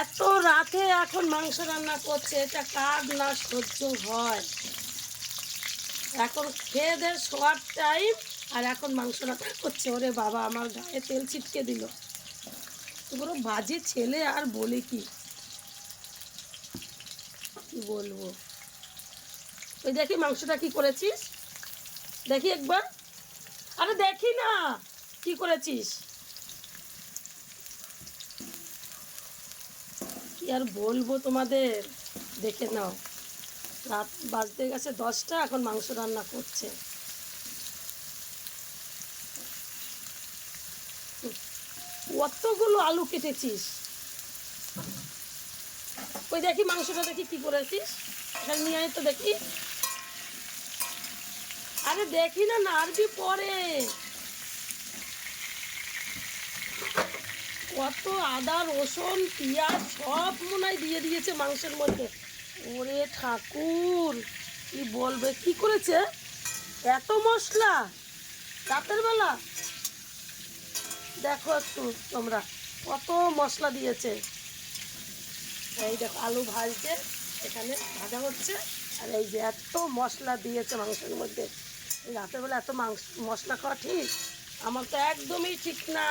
এত রাতে এখন মাংস রান্না করছে, এটা কার না সহ্য হয়? এখন খেয়ে দে শোয়ার টাইম, আর এখন মাংস রান্না করছে। ওরে বাবা, আমার গায়ে তেল ছিটকে দিল। পুরো বাজে ছেলে, আর বলে কি বলবো। ওই দেখি মাংসটা কি করেছিস, দেখি একবার। আরে দেখি না কি করেছিস। কি আর বলবো তোমাদের, দেখে নাও। রাত বাজতে গেছে 10টা, এখন মাংস রান্না করছে। কতগুলো আলু কেটেছিস। ওই দেখি মাংসটা, দেখি কি করেছিস। এখানে নিয়ে আয় তো দেখি। আরে দেখি না, নাড়বি পরে। কত আদা রসুন পেঁয়াজ সব মনে হয় দিয়ে দিয়েছে মাংসের মধ্যে। ওরে ঠাকুর, কি বলবে, কি করেছে এত মশলা রাতের বেলা। দেখো একটু তোমরা, কত মশলা দিয়েছে। এই দেখো আলু ভাজছে, এখানে ভাজা হচ্ছে, আর এই যে এত মশলা দিয়েছে মাংসের মধ্যে। এই রাতের বেলা এত মশলা খাওয়া ঠিক? আমার তো একদমই ঠিক না।